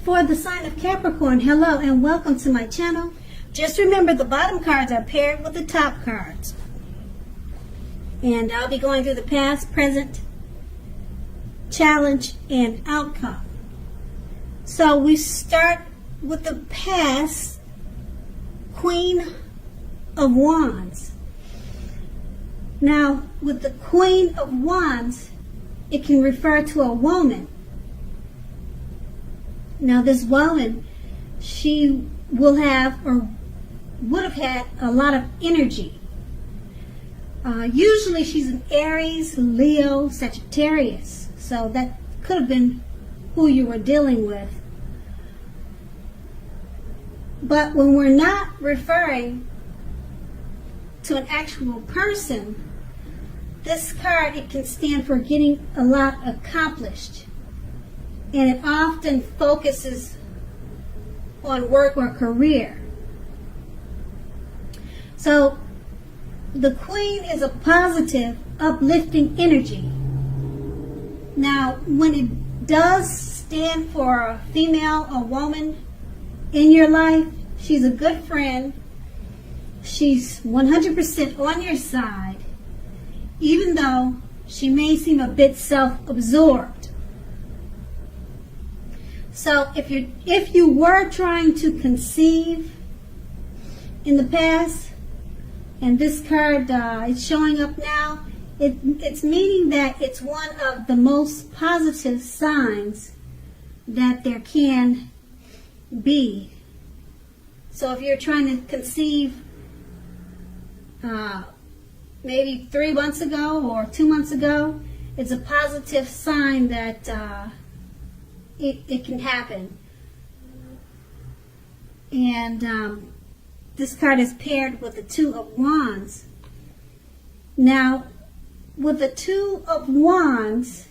For the sign of Capricorn, hello and welcome to my channel. Just remember the bottom cards are paired with the top cards. And I'll be going through the past, present, challenge, and outcome. So we start with the past, Queen of Wands. Now, with the Queen of Wands, it can refer to a woman. Now, this woman, she will have or would have had a lot of energy. Usually she's an Aries, Leo, Sagittarius. So that could have been who you were dealing with. But when we're not referring to an actual person, this card, it can stand for getting a lot accomplished. And it often focuses on work or career. So the Queen is a positive, uplifting energy. Now, when it does stand for a female, a woman in your life, she's a good friend. She's 100% on your side, even though she may seem a bit self-absorbed. So if you were trying to conceive in the past, and this card is showing up now, it's meaning that it's one of the most positive signs that there can be. So if you're trying to conceive maybe 3 months ago or 2 months ago, it's a positive sign that it can happen. And this card is paired with the Two of Wands. Now, with the Two of Wands,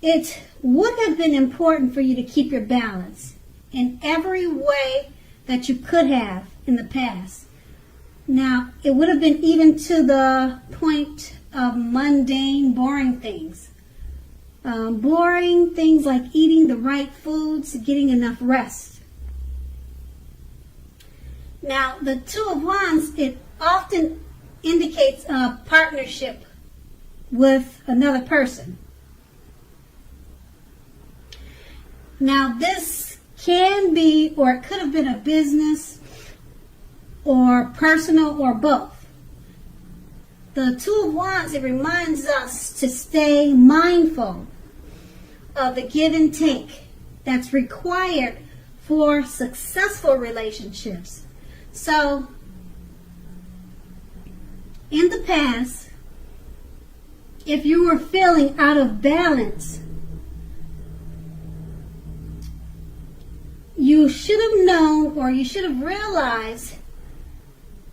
it would have been important for you to keep your balance in every way that you could have in the past. Now, it would have been even to the point of mundane, boring things. Boring things like eating the right foods, getting enough rest. Now, the Two of Wands, it often indicates a partnership with another person. Now, this can be, or it could have been a business, or personal, or both. The Two of Wands, it reminds us to stay mindful of the give and take that's required for successful relationships. So, in the past, if you were feeling out of balance, you should have known, or you should have realized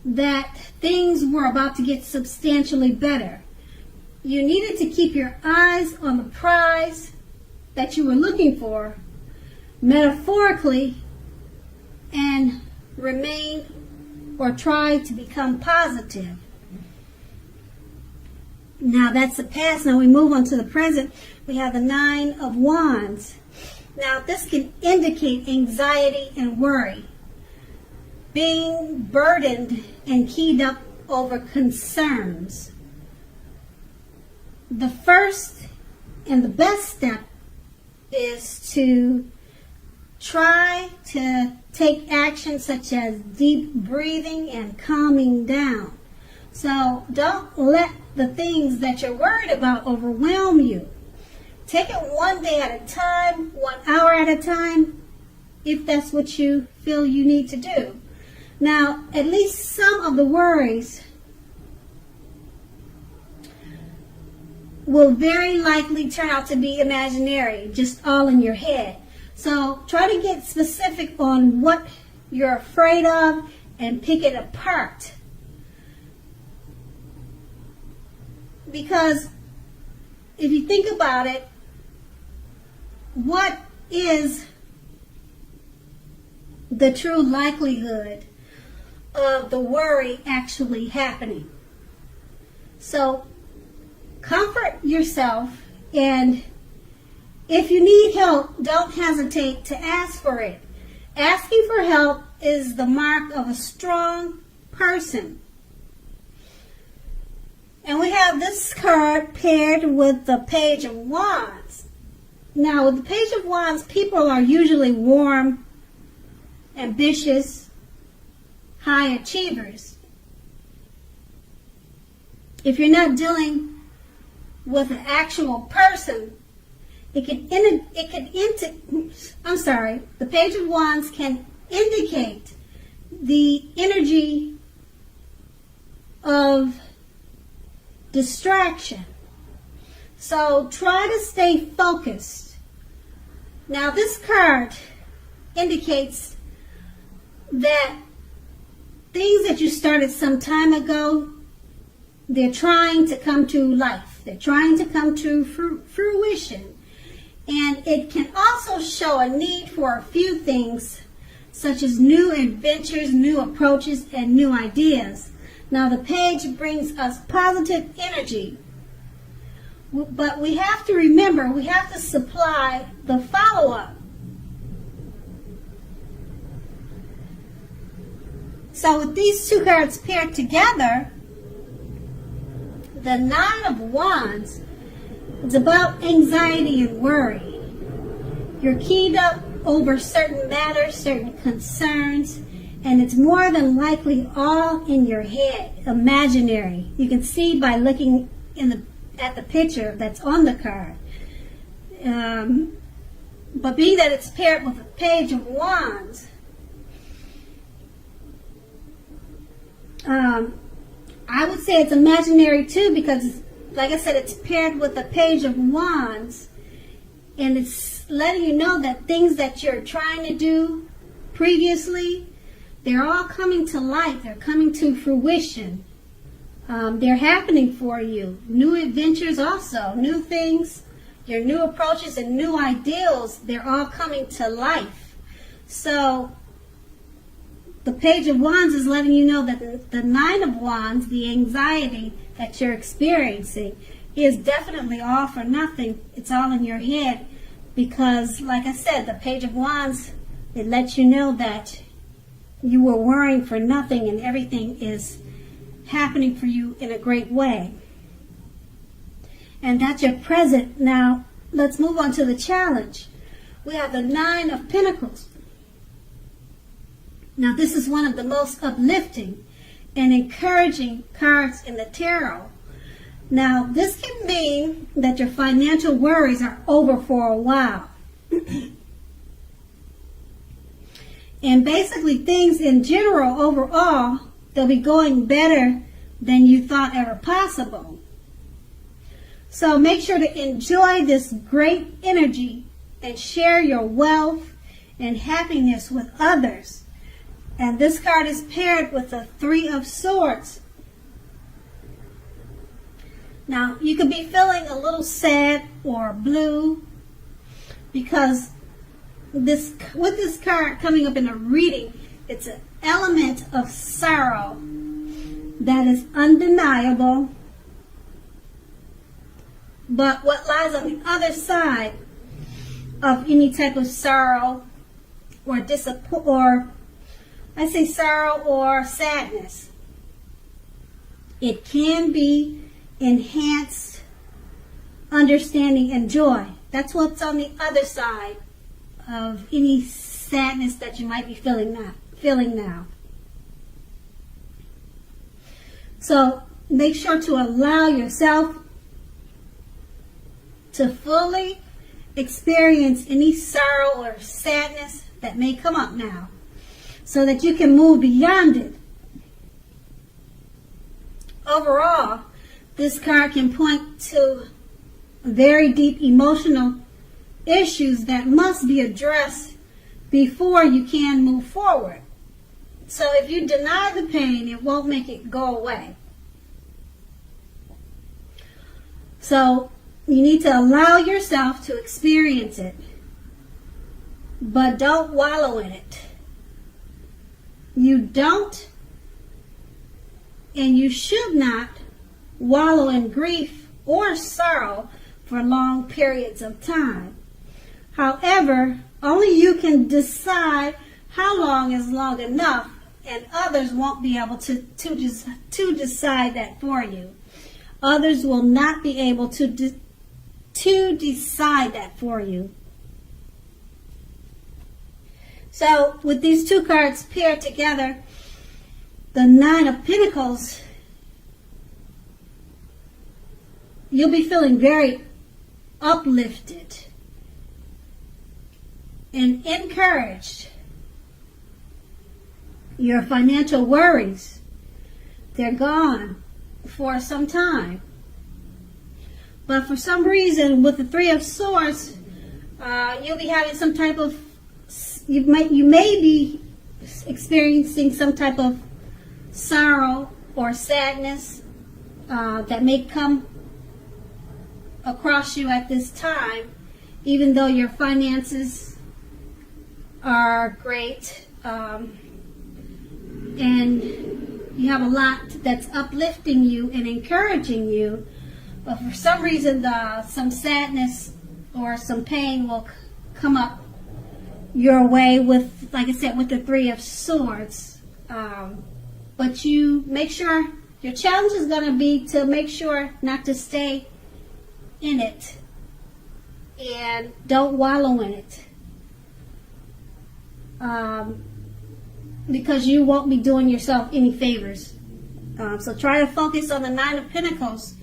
that things were about to get substantially better. You needed to keep your eyes on the prize that you were looking for, metaphorically, and remain or try to become positive. Now that's the past. Now we move on to the present. We have the Nine of Wands. Now this can indicate anxiety and worry, being burdened and keyed up over concerns. The first and the best step is to try to take action such as deep breathing and calming down. So don't let the things that you're worried about overwhelm you. Take it one day at a time, 1 hour at a time, if that's what you feel you need to do. Now, at least some of the worries will very likely turn out to be imaginary, just all in your head. So try to get specific on what you're afraid of and pick it apart. Because if you think about it, what is the true likelihood of the worry actually happening? So comfort yourself, and If you need help, don't hesitate to ask for it. Asking for help is the mark of a strong person. And we have this card paired with the Page of Wands. Now, with the Page of Wands, people are usually warm, ambitious, high achievers. If you're not dealing with an actual person, the Page of Wands can indicate the energy of distraction. So try to stay focused. Now this card indicates that things that you started some time ago, they're trying to come to life. They're trying to come to fruition. And it can also show a need for a few things, such as new adventures, new approaches, and new ideas. Now the page brings us positive energy. But we have to remember, we have to supply the follow-up. So with these two cards paired together, the Nine of Wands is about anxiety and worry. You're keyed up over certain matters, certain concerns, and it's more than likely all in your head, imaginary. You can see by looking at the picture that's on the card. But being that it's paired with a Page of Wands, I would say it's imaginary too, because like I said, it's paired with the Page of Wands, and it's letting you know that things that you're trying to do previously, they're all coming to light. They're coming to fruition. They're happening for you. New adventures also, new things, your new approaches and new ideals, they're all coming to life. So the Page of Wands is letting you know that the Nine of Wands, the anxiety that you're experiencing, is definitely all for nothing. It's all in your head because, like I said, the Page of Wands, it lets you know that you were worrying for nothing and everything is happening for you in a great way. And that's your present. Now, let's move on to the challenge. We have the Nine of Pentacles. Now, this is one of the most uplifting and encouraging cards in the tarot. Now, this can mean that your financial worries are over for a while. And basically, things in general, overall, they'll be going better than you thought ever possible. So make sure to enjoy this great energy and share your wealth and happiness with others. And this card is paired with the Three of Swords. Now, you could be feeling a little sad or blue because with this card coming up in a reading, it's an element of sorrow that is undeniable. But what lies on the other side of any type of sorrow or sorrow or sadness, it can be enhanced understanding and joy. That's what's on the other side of any sadness that you might be feeling now. So make sure to allow yourself to fully experience any sorrow or sadness that may come up now, so that you can move beyond it. Overall, this card can point to very deep emotional issues that must be addressed before you can move forward. So if you deny the pain, it won't make it go away. So you need to allow yourself to experience it, but don't wallow in it. You don't and you should not wallow in grief or sorrow for long periods of time. However, only you can decide how long is long enough, and others won't be able to decide that for you. Others will not be able to decide that for you. So with these two cards paired together, the Nine of Pentacles, you'll be feeling very uplifted and encouraged. Your financial worries, they're gone for some time. But for some reason, with the Three of Swords, you'll be having some type of, you may be experiencing some type of sorrow or sadness that may come across you at this time, even though your finances are great, and you have a lot that's uplifting you and encouraging you, but for some reason some sadness or some pain will come up your way with, like I said, with the Three of Swords. But you make sure, your challenge is going to be to make sure not to stay in it and don't wallow in it, because you won't be doing yourself any favors. So try to focus on the Nine of Pentacles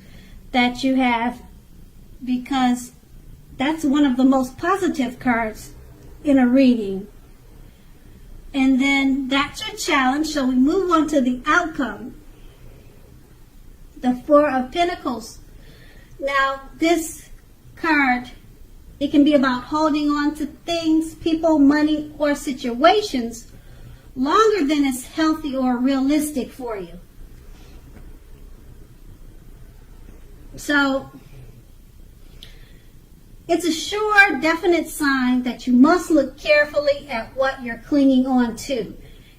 that you have, because that's one of the most positive cards in a reading. And then that's your challenge. So we move on to the outcome. The Four of Pentacles. Now, this card, it can be about holding on to things, people, money, or situations longer than is healthy or realistic for you. So, it's a sure, definite sign that you must look carefully at what you're clinging on to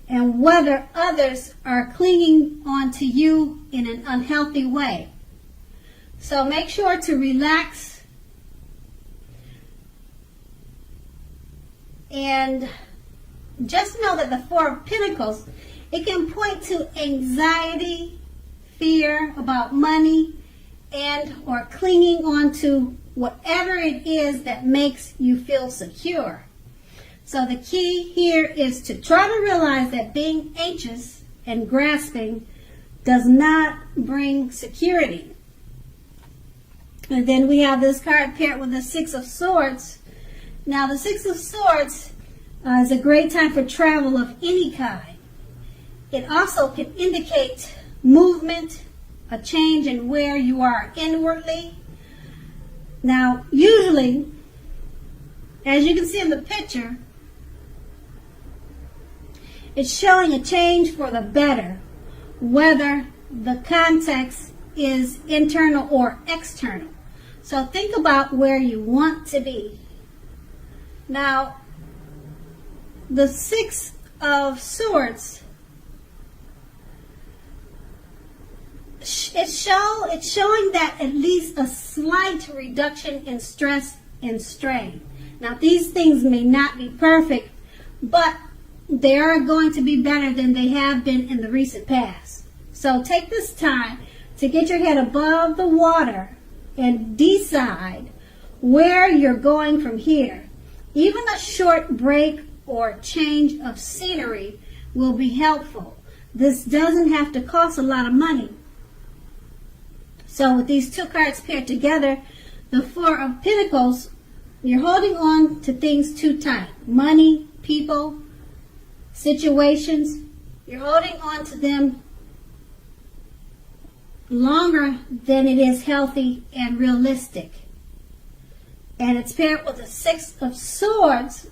and whether others are clinging on to you in an unhealthy way. So make sure to relax and just know that the Four of Pentacles, it can point to anxiety, fear about money, and or clinging on to whatever it is that makes you feel secure. So the key here is to try to realize that being anxious and grasping does not bring security. And then we have this card paired with the Six of Swords. Now the Six of Swords is a great time for travel of any kind. It also can indicate movement, a change in where you are inwardly. Now usually, as you can see in the picture, it's showing a change for the better, whether the context is internal or external. So think about where you want to be. Now, the Six of Swords, it's showing that at least a slight reduction in stress and strain. Now, these things may not be perfect, but they are going to be better than they have been in the recent past. So take this time to get your head above the water and decide where you're going from here. Even a short break or change of scenery will be helpful. This doesn't have to cost a lot of money. So with these two cards paired together, the Four of Pentacles, you're holding on to things too tight. Money, people, situations, you're holding on to them longer than it is healthy and realistic. And it's paired with the Six of Swords.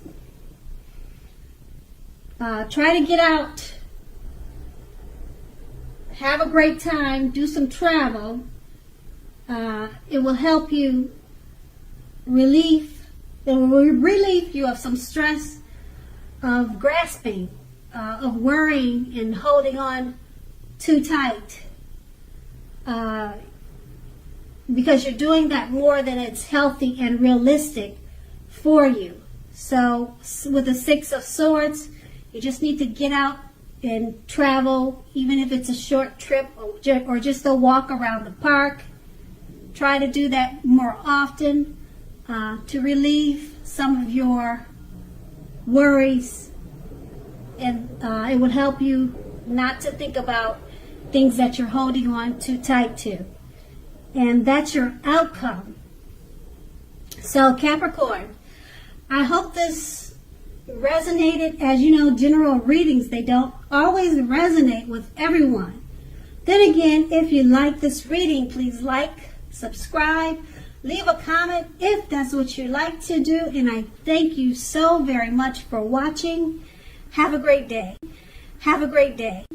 Try to get out, have a great time, do some travel. It will help you relieve you of some stress of grasping, of worrying and holding on too tight. Because you're doing that more than it's healthy and realistic for you. So with the Six of Swords, you just need to get out and travel, even if it's a short trip or just a walk around the park. Try to do that more often to relieve some of your worries, and it would help you not to think about things that you're holding on too tight to. And that's your outcome. So Capricorn, I hope this resonated. As you know, general readings, they don't always resonate with everyone. Then again, if you like this reading, please like, subscribe, leave a comment if that's what you like to do. And I thank you so very much for watching. Have a great day. Have a great day.